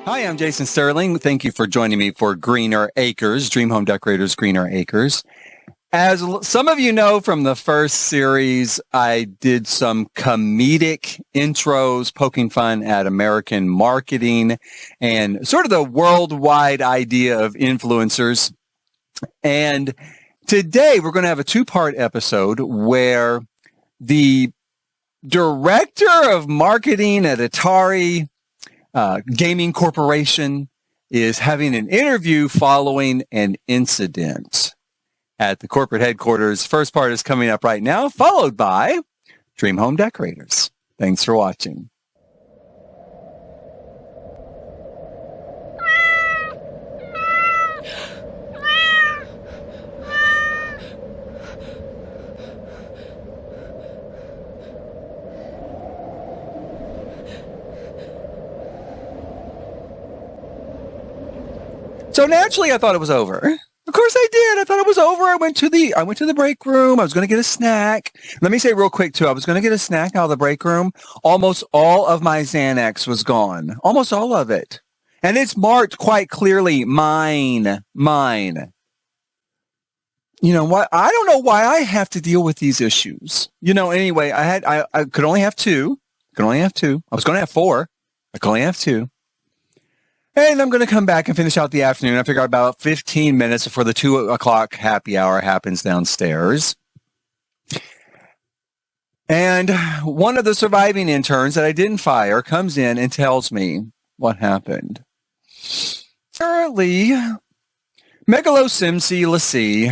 Hi, I'm Jason Sterling. Thank you for joining me for Greener Acres, Dream Home Decorators Greener Acres. As some of you know from the first series, I did some comedic intros poking fun at American marketing and sort of the worldwide idea of influencers. And today we're going to have a two-part episode where the director of marketing at EAtari Gaming Corporation is having an interview following an incident at the corporate headquarters. First part is coming up right now, followed by Dream Home Decorators. Thanks for watching. So naturally, I thought it was over. Of course I did. I thought it was over. I went to the break room. I was going to get a snack. Let me say real quick too, I was going to get a snack out of the break room. Almost all of my Xanax was gone. Almost all of it. And it's marked quite clearly, mine. You know what? I don't know why I have to deal with these issues. Anyway, I could only have two. I was going to have four. I could only have two. And I'm going to come back and finish out the afternoon. I figure about 15 minutes before the 2 o'clock happy hour happens downstairs. And one of the surviving interns that I didn't fire comes in and tells me what happened. Apparently, Megalo Simsi Lassie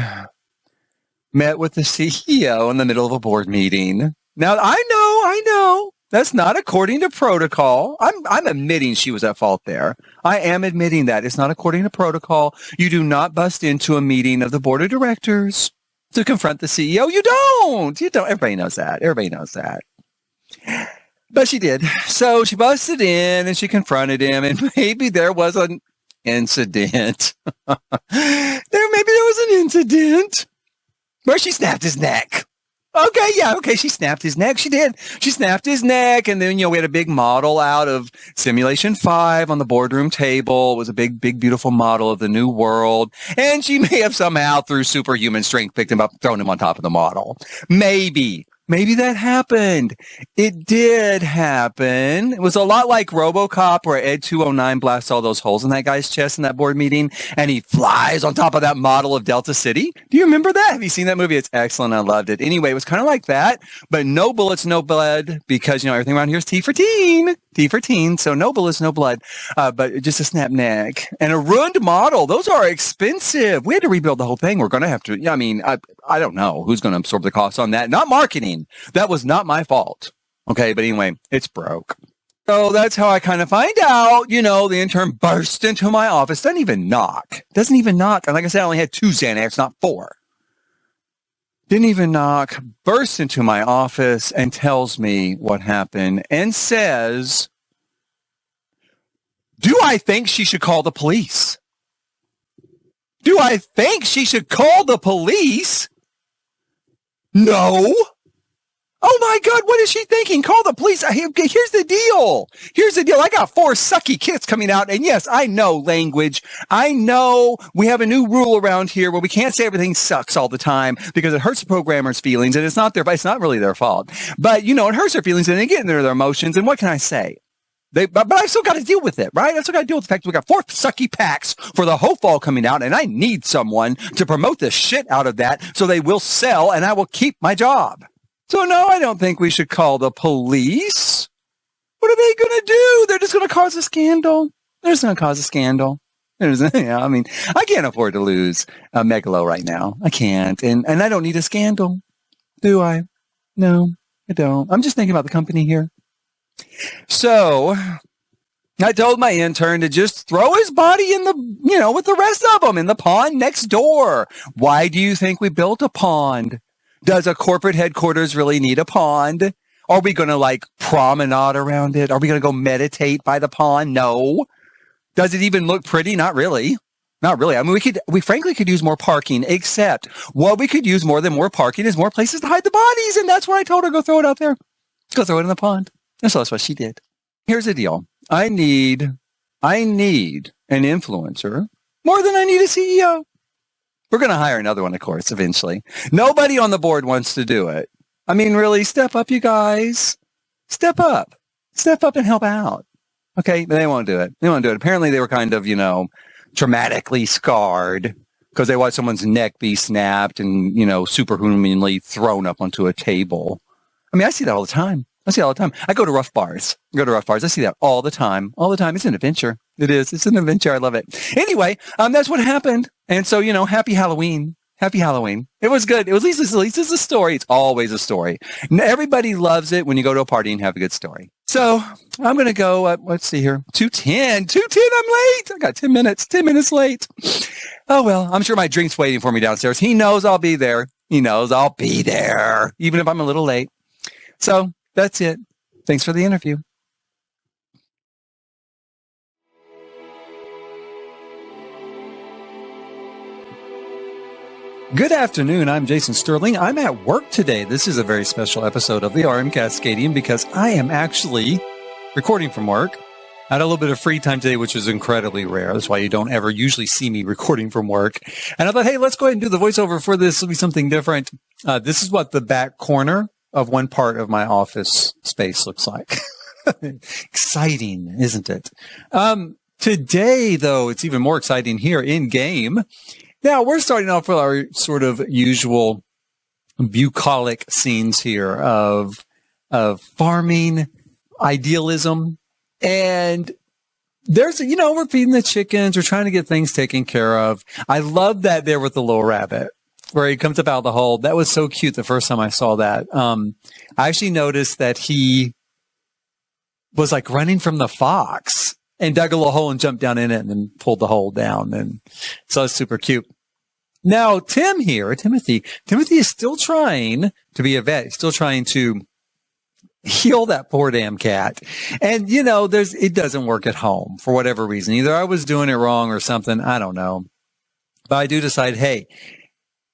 met with the CEO in the middle of a board meeting. Now, I know. That's not according to protocol. I'm admitting she was at fault there. I am admitting that. It's not according to protocol. You do not bust into a meeting of the board of directors to confront the CEO. You don't. Everybody knows that. But she did. So she busted in and she confronted him, and maybe there was an incident. Maybe there was an incident where she snapped his neck. Okay, she snapped his neck. She did. She snapped his neck, and then, we had a big model out of Simulation 5 on the boardroom table. It was a big, beautiful model of the new world, and she may have somehow, through superhuman strength, picked him up, thrown him on top of the model. Maybe that happened. It did happen. It was a lot like RoboCop, where Ed 209 blasts all those holes in that guy's chest in that board meeting, and he flies on top of that model of Delta City. Do you remember that? Have you seen that movie? It's excellent. I loved it. Anyway, it was kind of like that, but no bullets, no blood, because, everything around here is T for teen. So no bullets, no blood, but just a snap neck. And a ruined model. Those are expensive. We had to rebuild the whole thing. We're going to have to, I don't know who's going to absorb the cost on that. Not marketing. That was not my fault. Okay, but anyway, it's broke. So that's how I kind of find out, the intern burst into my office. Doesn't even knock. And like I said, I only had 2 Xanax, not 4. Didn't even knock, bursts into my office and tells me what happened and says, do I think she should call the police? No. Oh my God, what is she thinking? Call the police. Here's the deal. I got 4 sucky kids coming out. And yes, I know language. I know we have a new rule around here where we can't say everything sucks all the time because it hurts the programmer's feelings, and it's not really their fault. But it hurts their feelings and they get into their emotions. And what can I say? But I've still got to deal with it, right? I've still got to deal with the fact that we got 4 sucky packs for the whole fall coming out, and I need someone to promote the shit out of that so they will sell and I will keep my job. So no, I don't think we should call the police. What are they going to do? They're just going to cause a scandal. I can't afford to lose Megalo right now. I can't. And I don't need a scandal. Do I? No, I don't. I'm just thinking about the company here. So I told my intern to just throw his body in with the rest of them in the pond next door. Why do you think we built a pond? Does a corporate headquarters really need a pond? Are we going to promenade around it? Are we going to go meditate by the pond? No. Does it even look pretty? Not really. I mean, we frankly could use more parking, except what we could use more than more parking is more places to hide the bodies. And that's what I told her, go throw it out there. Let's go throw it in the pond. And so that's what she did. Here's the deal. I need I need an influencer more than I need a CEO. We're going to hire another one, of course, eventually. Nobody on the board wants to do it. I mean, really, step up, you guys. Step up. Step up and help out. Okay, but they won't do it. They won't do it. Apparently, they were kind of, traumatically scarred because they watched someone's neck be snapped and, superhumanly thrown up onto a table. I mean, I see that all the time. I go to rough bars. I see that all the time. It's an adventure. It is. It's an adventure. I love it. Anyway, that's what happened. And so, happy Halloween. Happy Halloween. It was good. At least it's a story. It's always a story. Everybody loves it when you go to a party and have a good story. So I'm going to go, let's see here, 2:10. 2:10, I'm late. I got 10 minutes late. Oh, well, I'm sure my drink's waiting for me downstairs. He knows I'll be there. Even if I'm a little late. So that's it. Thanks for the interview. Good afternoon. I'm Jason Sterling. I'm at work today. This is a very special episode of the RM Cascadian because I am actually recording from work. I had a little bit of free time today, which is incredibly rare. That's why you don't ever usually see me recording from work. And I thought, hey, let's go ahead and do the voiceover for this. It'll be something different. This is what the back corner of one part of my office space looks like. Exciting, isn't it? Today, though, it's even more exciting here in game. Now, we're starting off with our sort of usual bucolic scenes here of farming, idealism, and there's, we're feeding the chickens, we're trying to get things taken care of. I love that there with the little rabbit where he comes up out of the hole. That was so cute the first time I saw that. I actually noticed that he was like running from the fox and dug a little hole and jumped down in it and then pulled the hole down. And so it's super cute. Now, Timothy is still trying to be a vet. He's still trying to heal that poor damn cat. And, it doesn't work at home for whatever reason. Either I was doing it wrong or something. I don't know. But I do decide, hey,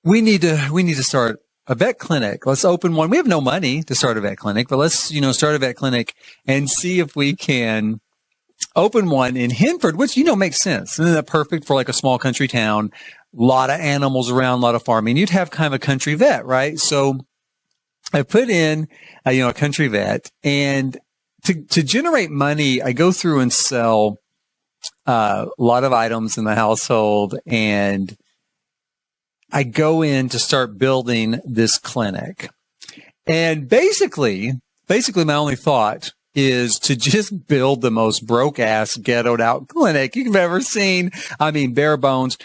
we need to start a vet clinic. Let's open one. We have no money to start a vet clinic, but let's, start a vet clinic and see if we can open one in Hinford, which, makes sense. Isn't that perfect for like a small country town? A lot of animals around, a lot of farming. You'd have kind of a country vet, right? So I put in, a country vet, and to generate money, I go through and sell a lot of items in the household, and I go in to start building this clinic. And basically my only thought is to just build the most broke-ass, ghettoed out clinic you've ever seen. I mean, bare bones,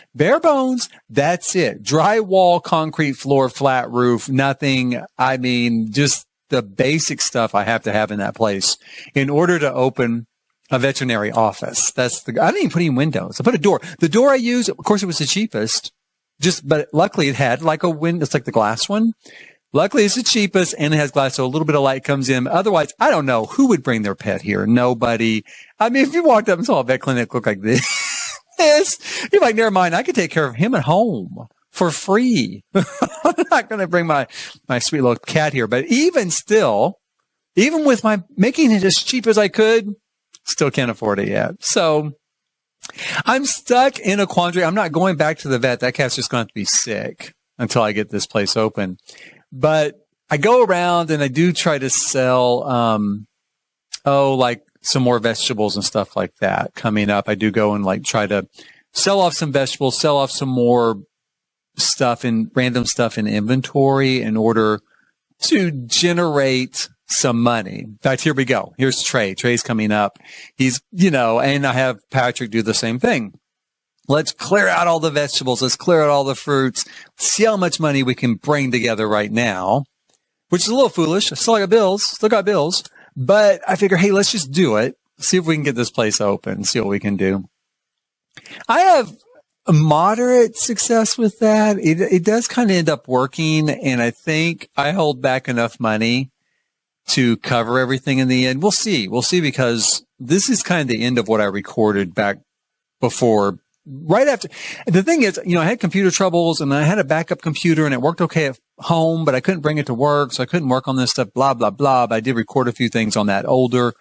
that's it. Drywall, concrete floor, flat roof, nothing. I mean, just the basic stuff I have to have in that place in order to open a veterinary office. I didn't even put any windows. I put a door. The door I use, of course, it was the cheapest, but luckily it had like a window. It's like the glass one. Luckily, it's the cheapest and it has glass, so a little bit of light comes in. Otherwise, I don't know who would bring their pet here. Nobody. I mean, if you walked up and saw a vet clinic look like this, you're like, never mind. I could take care of him at home for free. I'm not going to bring my sweet little cat here. But even still, even with my making it as cheap as I could, still can't afford it yet. So I'm stuck in a quandary. I'm not going back to the vet. That cat's just going to have to be sick until I get this place open. But I go around and I do try to sell, like some more vegetables and stuff like that coming up. I do go and like try to sell off some vegetables, sell off some more stuff and random stuff in inventory in order to generate some money. In fact, here we go. Here's Trey. Trey's coming up. He's, and I have Patrick do the same thing. Let's clear out all the vegetables. Let's clear out all the fruits. See how much money we can bring together right now, which is a little foolish. I still got bills, but I figure, hey, let's just do it. See if we can get this place open. See what we can do. I have a moderate success with that. It does kind of end up working. And I think I hold back enough money to cover everything in the end. We'll see because this is kind of the end of what I recorded back before. Right after, the thing is, I had computer troubles and I had a backup computer and it worked okay at home, but I couldn't bring it to work. So I couldn't work on this stuff, blah, blah, blah. But I did record a few things on that older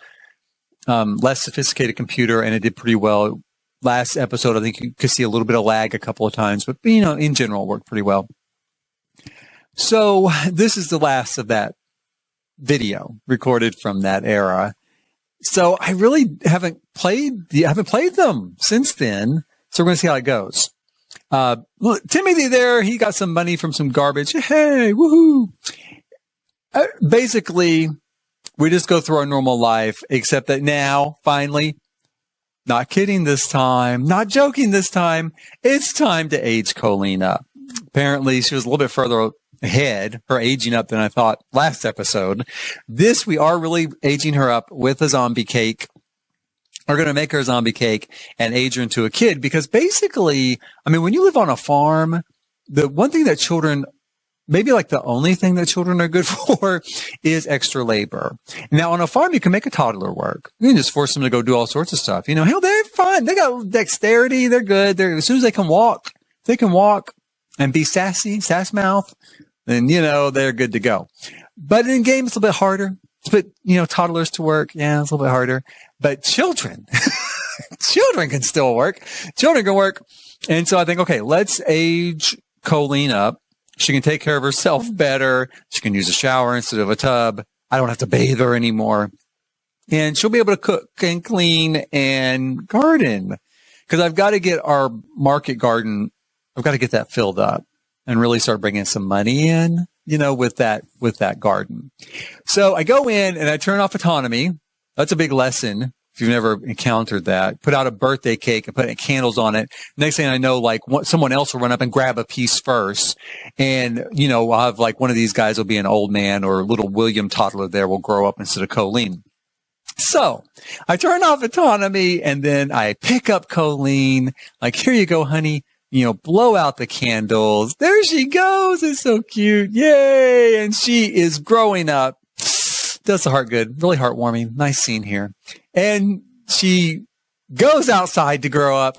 less sophisticated computer, and it did pretty well. Last episode, I think you could see a little bit of lag a couple of times, but in general, it worked pretty well. So this is the last of that video recorded from that era. So I really haven't played them since then. So we're going to see how it goes. Look, Timothy there, he got some money from some garbage. Hey, woohoo. Basically, we just go through our normal life, except that now, finally, not kidding this time, not joking this time, it's time to age Colleen up. Apparently, she was a little bit further ahead, her aging up, than I thought last episode. This, we are really aging her up with a zombie cake. We're going to make her a zombie cake and age her into a kid, because basically, I mean, when you live on a farm, the one thing that children, maybe like the only thing that children are good for, is extra labor. Now, on a farm, you can make a toddler work. You can just force them to go do all sorts of stuff. Hell, they're fine. They got dexterity. They're good. As soon as they can walk and be sass mouth, then, they're good to go. But in games, it's a little bit harder. But, toddlers to work, yeah, it's a little bit harder. But children can still work. Children can work. And so I think, okay, let's age Colleen up. She can take care of herself better. She can use a shower instead of a tub. I don't have to bathe her anymore. And she'll be able to cook and clean and garden. Because I've got to get our market garden, I've got to get that filled up and really start bringing some money in, with that garden. So I go in and I turn off autonomy. That's a big lesson. If you've never encountered that, put out a birthday cake and put candles on it. Next thing I know, someone else will run up and grab a piece first. And, I'll have one of these guys will be an old man, or little William toddler there will grow up instead of Colleen. So I turn off autonomy and then I pick up Colleen. Here you go, honey. Blow out the candles. There she goes. It's so cute. Yay. And she is growing up. Does the heart good. Really heartwarming. Nice scene here. And she goes outside to grow up.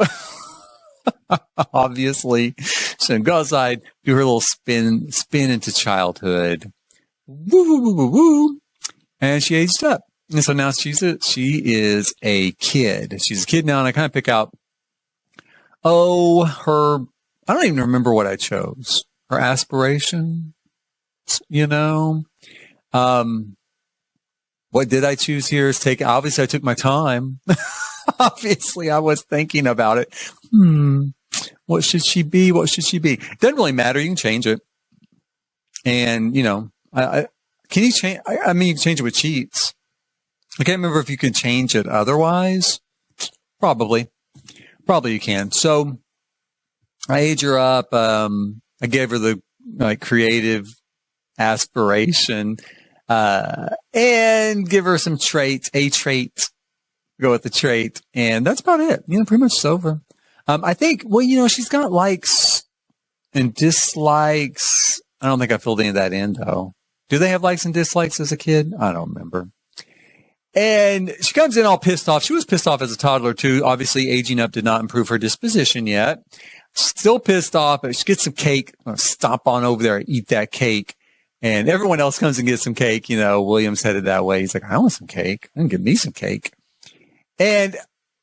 Obviously. So go outside, do her little spin into childhood. Woo, woo, woo, woo, woo. And she aged up. And so now she is a kid. She's a kid now, and I kind of pick out, I don't even remember what I chose. Her aspiration, what did I choose here is obviously I took my time. Obviously I was thinking about it. What should she be? What should she be? Doesn't really matter. You can change it. And, can you change? I mean, you can change it with cheats. I can't remember if you can change it otherwise. Probably you can. So I age her up. I gave her the creative aspiration, and give her some traits, a trait, go with the trait. And that's about it. Pretty much it's over. I think, she's got likes and dislikes. I don't think I filled any of that in though. Do they have likes and dislikes as a kid? I don't remember. And she comes in all pissed off. She was pissed off as a toddler too. Obviously, aging up did not improve her disposition yet. Still pissed off, but she gets some cake. I'm gonna stomp on over there and eat that cake. And everyone else comes and gets some cake. William's headed that way. He's like, I want some cake. I can give me some cake. And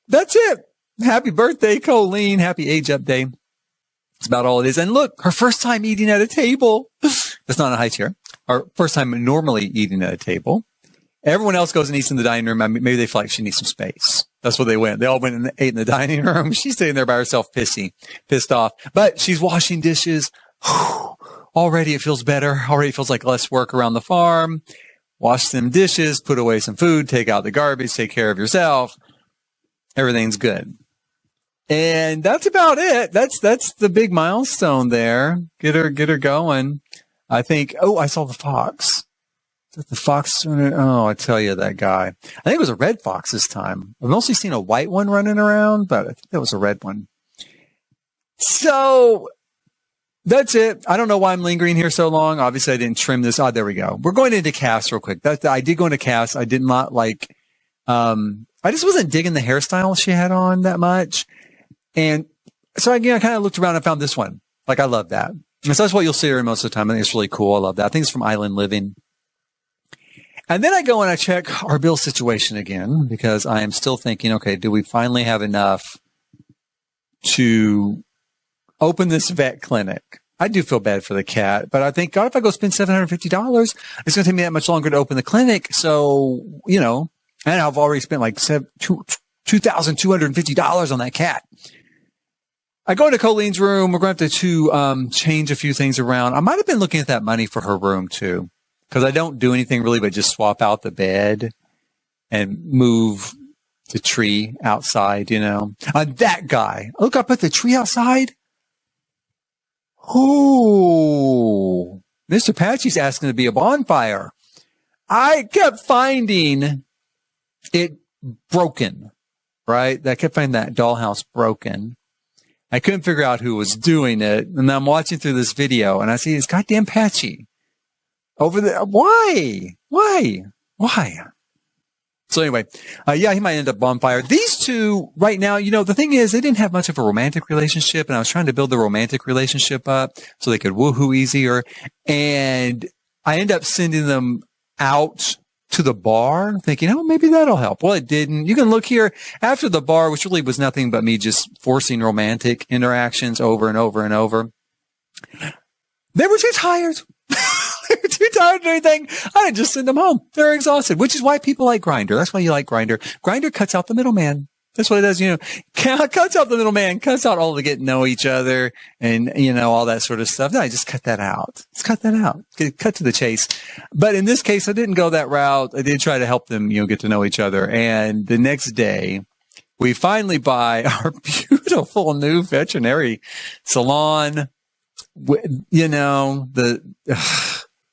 that's it. Happy birthday, Colleen. Happy age up day. That's about all it is. And look, her first time eating at a table. That's not a high chair. Her first time normally eating at a table. Everyone else goes and eats in the dining room. Maybe they feel like she needs some space. That's where they went. They all went and ate in the dining room. She's sitting there by herself, pissed off. But she's washing dishes. Already it feels better. Already it feels like less work around the farm. Wash some dishes, put away some food, take out the garbage, take care of yourself. Everything's good. And that's about it. That's the big milestone there. Get her going. I think, I saw the fox. The fox, I tell you, that guy. I think it was a red fox this time. I've mostly seen a white one running around, but I think that was a red one. So that's it. I don't know why I'm lingering here so long. Obviously, I didn't trim this. There we go. We're going into cast real quick. I did go into cast. I did not I just wasn't digging the hairstyle she had on that much. And so I kind of looked around and found this one. I love that. And so that's what you'll see her most of the time. I think it's really cool. I love that. I think it's from Island Living. And then I go and I check our bill situation again because I am still thinking, okay, do we finally have enough to open this vet clinic? I do feel bad for the cat, but I think, God, if I go spend $750, it's going to take me that much longer to open the clinic. So, you know, and I've already spent like $2,250 on that cat. I go into Colleen's room. We're going to have to change a few things around. I might have been looking at that money for her room too, because I don't do anything really but just swap out the bed and move the tree outside, you know. That guy. Look, I put the tree outside. Oh, Mr. Patchy's asking to be a bonfire. I kept finding it broken, right? I kept finding that dollhouse broken. I couldn't figure out who was doing it. And I'm watching through this video and I see this goddamn Patchy over there. Why? So anyway, yeah, he might end up bonfire. These two right now, you know, the thing is they didn't have much of a romantic relationship and I was trying to build the romantic relationship up so they could woohoo easier. And I end up sending them out to the bar thinking, oh, maybe that'll help. Well, it didn't. You can look here after the bar, which really was nothing but me just forcing romantic interactions over and over and over. They were too tired. They were too tired to do anything. I just send them home. They're exhausted, which is why people like Grindr. That's why you like Grindr. Grindr cuts out the middleman. That's what it does. You know, cuts out the middleman, cuts out all the get to know each other and, you know, all that sort of stuff. No, I just cut that out. Let's cut that out. Cut to the chase. But in this case, I didn't go that route. I did try to help them, you know, get to know each other. And the next day, we finally buy our beautiful new veterinary salon. You know,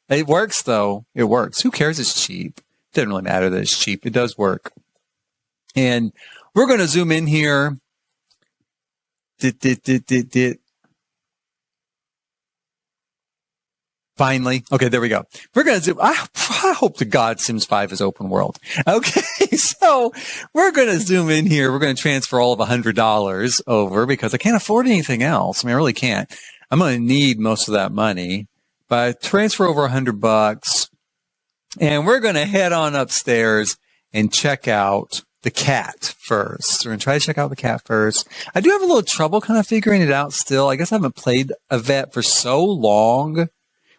it works though. It works. Who cares? It's cheap. It doesn't really matter that it's cheap. It does work. And we're going to zoom in here. Finally. Okay, there we go. We're going to zoom. I hope to God Sims 5 is open world. Okay, so we're going to zoom in here. We're going to transfer all of $100 over because I can't afford anything else. I mean, I really can't. I'm going to need most of that money, but I transfer over $100 and we're going to head on upstairs and check out the cat first. We're going to try to check out the cat first. I do have a little trouble kind of figuring it out still. I guess I haven't played a vet for so long,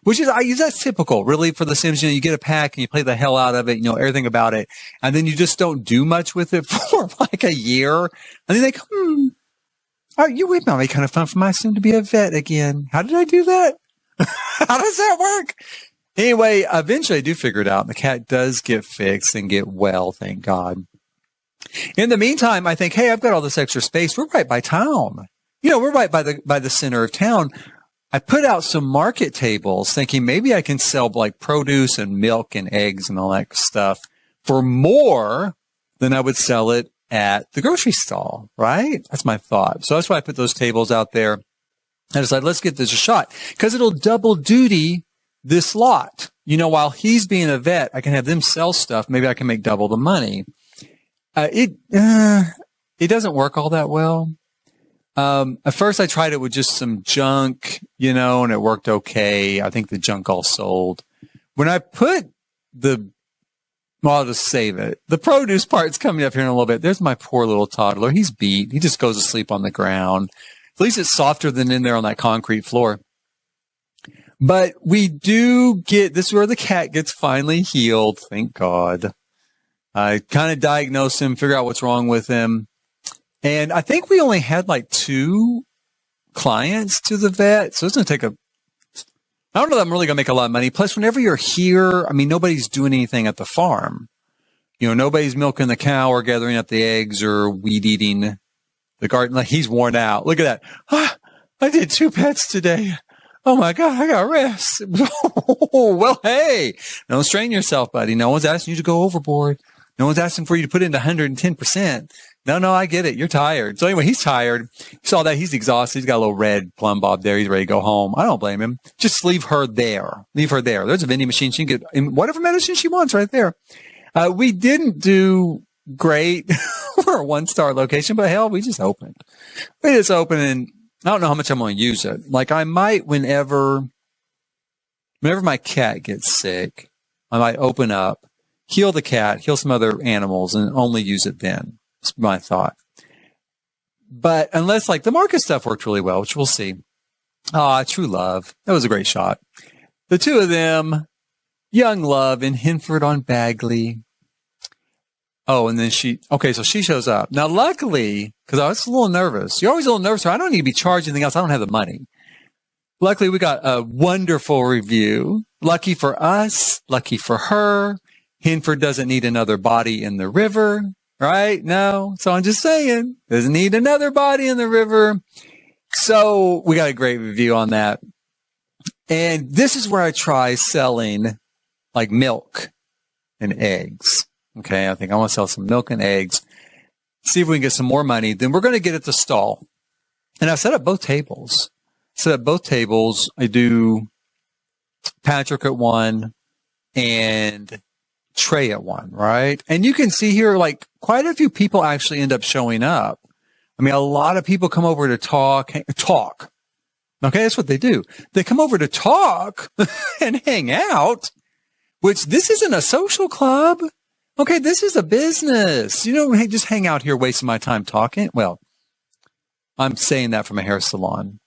which is, that's typical really for The Sims. You know, you get a pack and you play the hell out of it, you know, everything about it. And then you just don't do much with it for like a year. And then they come, oh, it might be kind of fun for my Sim to be a vet again. How did I do that? How does that work? Anyway, eventually I do figure it out. And the cat does get fixed and get well, thank God. In the meantime, I think, hey, I've got all this extra space. We're right by town. You know, we're right by the center of town. I put out some market tables thinking maybe I can sell like produce and milk and eggs and all that stuff for more than I would sell it at the grocery stall, right? That's my thought. So that's why I put those tables out there. I decided, let's give this a shot because it'll double duty this lot. You know, while he's being a vet, I can have them sell stuff. Maybe I can make double the money. It doesn't work all that well. At first I tried it with just some junk, you know, and it worked okay. I think the junk all sold. When I put I'll just save it. The produce part's coming up here in a little bit. There's my poor little toddler. He's beat. He just goes to sleep on the ground. At least it's softer than in there on that concrete floor. But we do this is where the cat gets finally healed. Thank God. I kind of diagnose him, figure out what's wrong with him. And I think we only had like 2 clients to the vet. So it's going to take I don't know that I'm really going to make a lot of money. Plus, whenever you're here, I mean, nobody's doing anything at the farm. You know, nobody's milking the cow or gathering up the eggs or weed eating the garden. Like, he's worn out. Look at that. I did 2 pets today. Oh my God, I got rest. Well, hey, don't strain yourself, buddy. No one's asking you to go overboard. No one's asking for you to put in 110%. No, I get it. You're tired. So anyway, he's tired. You saw that. He's exhausted. He's got a little red plumb bob there. He's ready to go home. I don't blame him. Just leave her there. Leave her there. There's a vending machine. She can get whatever medicine she wants right there. We didn't do great for a 1-star location, but hell, we just opened. And I don't know how much I'm going to use it. Like I might, whenever my cat gets sick, I might open up heal the cat, heal some other animals, and only use it then. That's my thought. But unless like the market stuff worked really well, which we'll see. True Love. That was a great shot. The two of them, Young Love in Hinford on Bagley. Oh, and then so she shows up. Now, luckily, because I was a little nervous. You're always a little nervous. So I don't need to be charged anything else. I don't have the money. Luckily, we got a wonderful review. Lucky for us. Lucky for her. Hinford doesn't need another body in the river, right? No. So I'm just saying, doesn't need another body in the river. So we got a great review on that. And this is where I try selling like milk and eggs. Okay, I think I want to sell some milk and eggs, see if we can get some more money. Then we're going to get at the stall. And I've set up both tables. I do Patrick at one and Trey at one, right? And you can see here, like, quite a few people actually end up showing up. I mean, a lot of people come over to talk. Okay, that's what they do. They come over to talk and hang out, which this isn't a social club. Okay, this is a business. You know, hey, just hang out here wasting my time talking. Well, I'm saying that from a hair salon.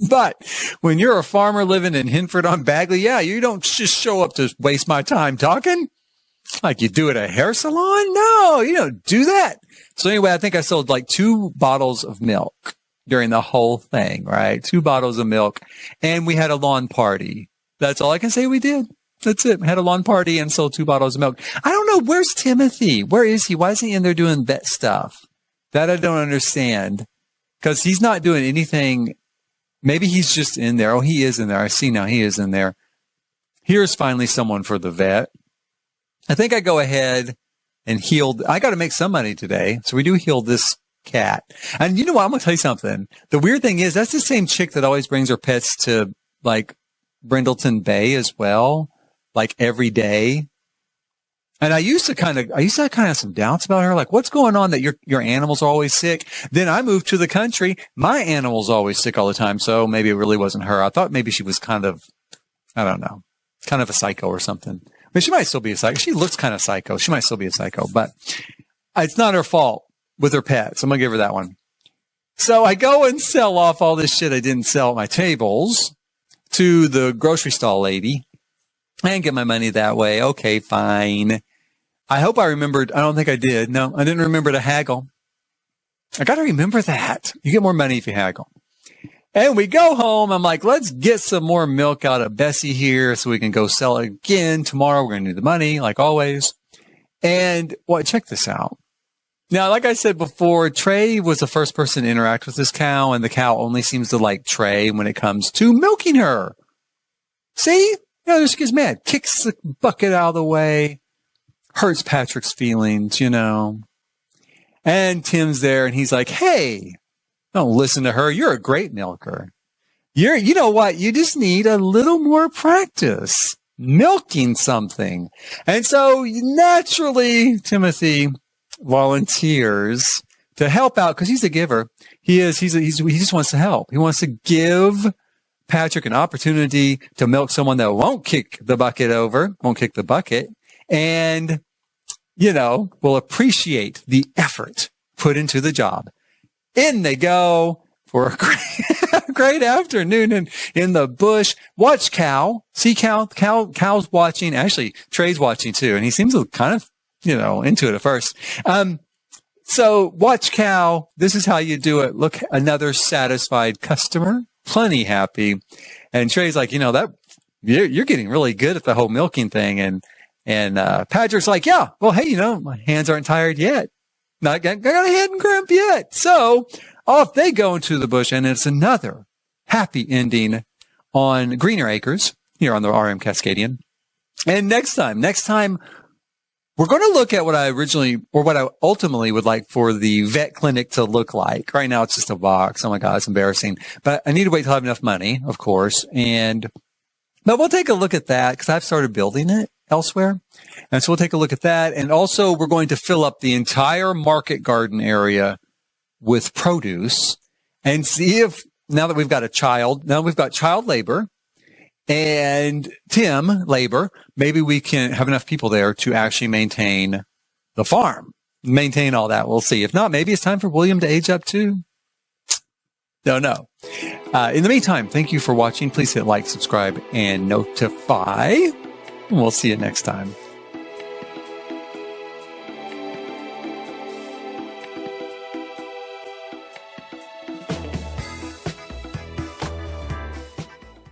But when you're a farmer living in Hinford on Bagley, yeah, you don't just show up to waste my time talking like you do at a hair salon. No, you don't do that. So anyway, I think I sold like 2 bottles of milk during the whole thing, right? 2 bottles of milk. And we had a lawn party. That's all I can say we did. That's it. We had a lawn party and sold 2 bottles of milk. I don't know. Where's Timothy? Where is he? Why isn't he in there doing vet stuff? That I don't understand. Because he's not doing anything. Maybe he's just in there. Oh, he is in there. I see now he is in there. Here's finally someone for the vet. I think I go ahead and healed. I got to make some money today. So we do heal this cat. And you know what? I'm going to tell you something. The weird thing is that's the same chick that always brings her pets to like Brindleton Bay as well. Like every day. And I used to kind of have some doubts about her. Like, what's going on that your animals are always sick? Then I moved to the country. My animal's always sick all the time. So maybe it really wasn't her. I thought maybe she was kind of, I don't know, kind of a psycho or something. I mean, she might still be a psycho. She looks kind of psycho. She might still be a psycho, but it's not her fault with her pets. I'm going to give her that one. So I go and sell off all this shit I didn't sell at my tables to the grocery stall lady and get my money that way. Okay, fine. I hope I remembered. I don't think I did. No, I didn't remember to haggle. I got to remember that. You get more money if you haggle. And we go home. I'm like, let's get some more milk out of Bessie here so we can go sell it again. Tomorrow we're going to need the money, like always. And well, check this out. Now, like I said before, Trey was the first person to interact with this cow, and the cow only seems to like Trey when it comes to milking her. See? She gets mad, kicks the bucket out of the way, hurts Patrick's feelings, you know. And Tim's there, and he's like, hey, don't listen to her. You're a great milker. You know what? You just need a little more practice milking something. And so naturally, Timothy volunteers to help out because he's a giver. He just wants to help. He wants to give Patrick an opportunity to milk someone that won't kick the bucket, and, you know, will appreciate the effort put into the job. In they go for a great afternoon in the bush. Watch cow. See cow's watching. Actually, Trey's watching too, and he seems kind of, you know, into it at first. So watch cow. This is how you do it. Look, another satisfied customer. Plenty happy. And Trey's like, you know, that you're getting really good at the whole milking thing. And Patrick's like, yeah, well, hey, you know, my hands aren't tired yet. Not got a head and cramp yet. So off they go into the bush, and it's another happy ending on Greener Acres here on the RM Cascadian. And next time we're going to look at what I ultimately would like for the vet clinic to look like. Right now, it's just a box. Oh my God, it's embarrassing. But I need to wait till I have enough money, of course. But we'll take a look at that because I've started building it elsewhere. And so we'll take a look at that. And also we're going to fill up the entire market garden area with produce and see if now that we've got child labor and Tim, labor. Maybe we can have enough people there to actually maintain the farm, maintain all that. We'll see. If not, maybe it's time for William to age up too. Don't know. In the meantime, thank you for watching. Please hit like, subscribe, and notify. We'll see you next time.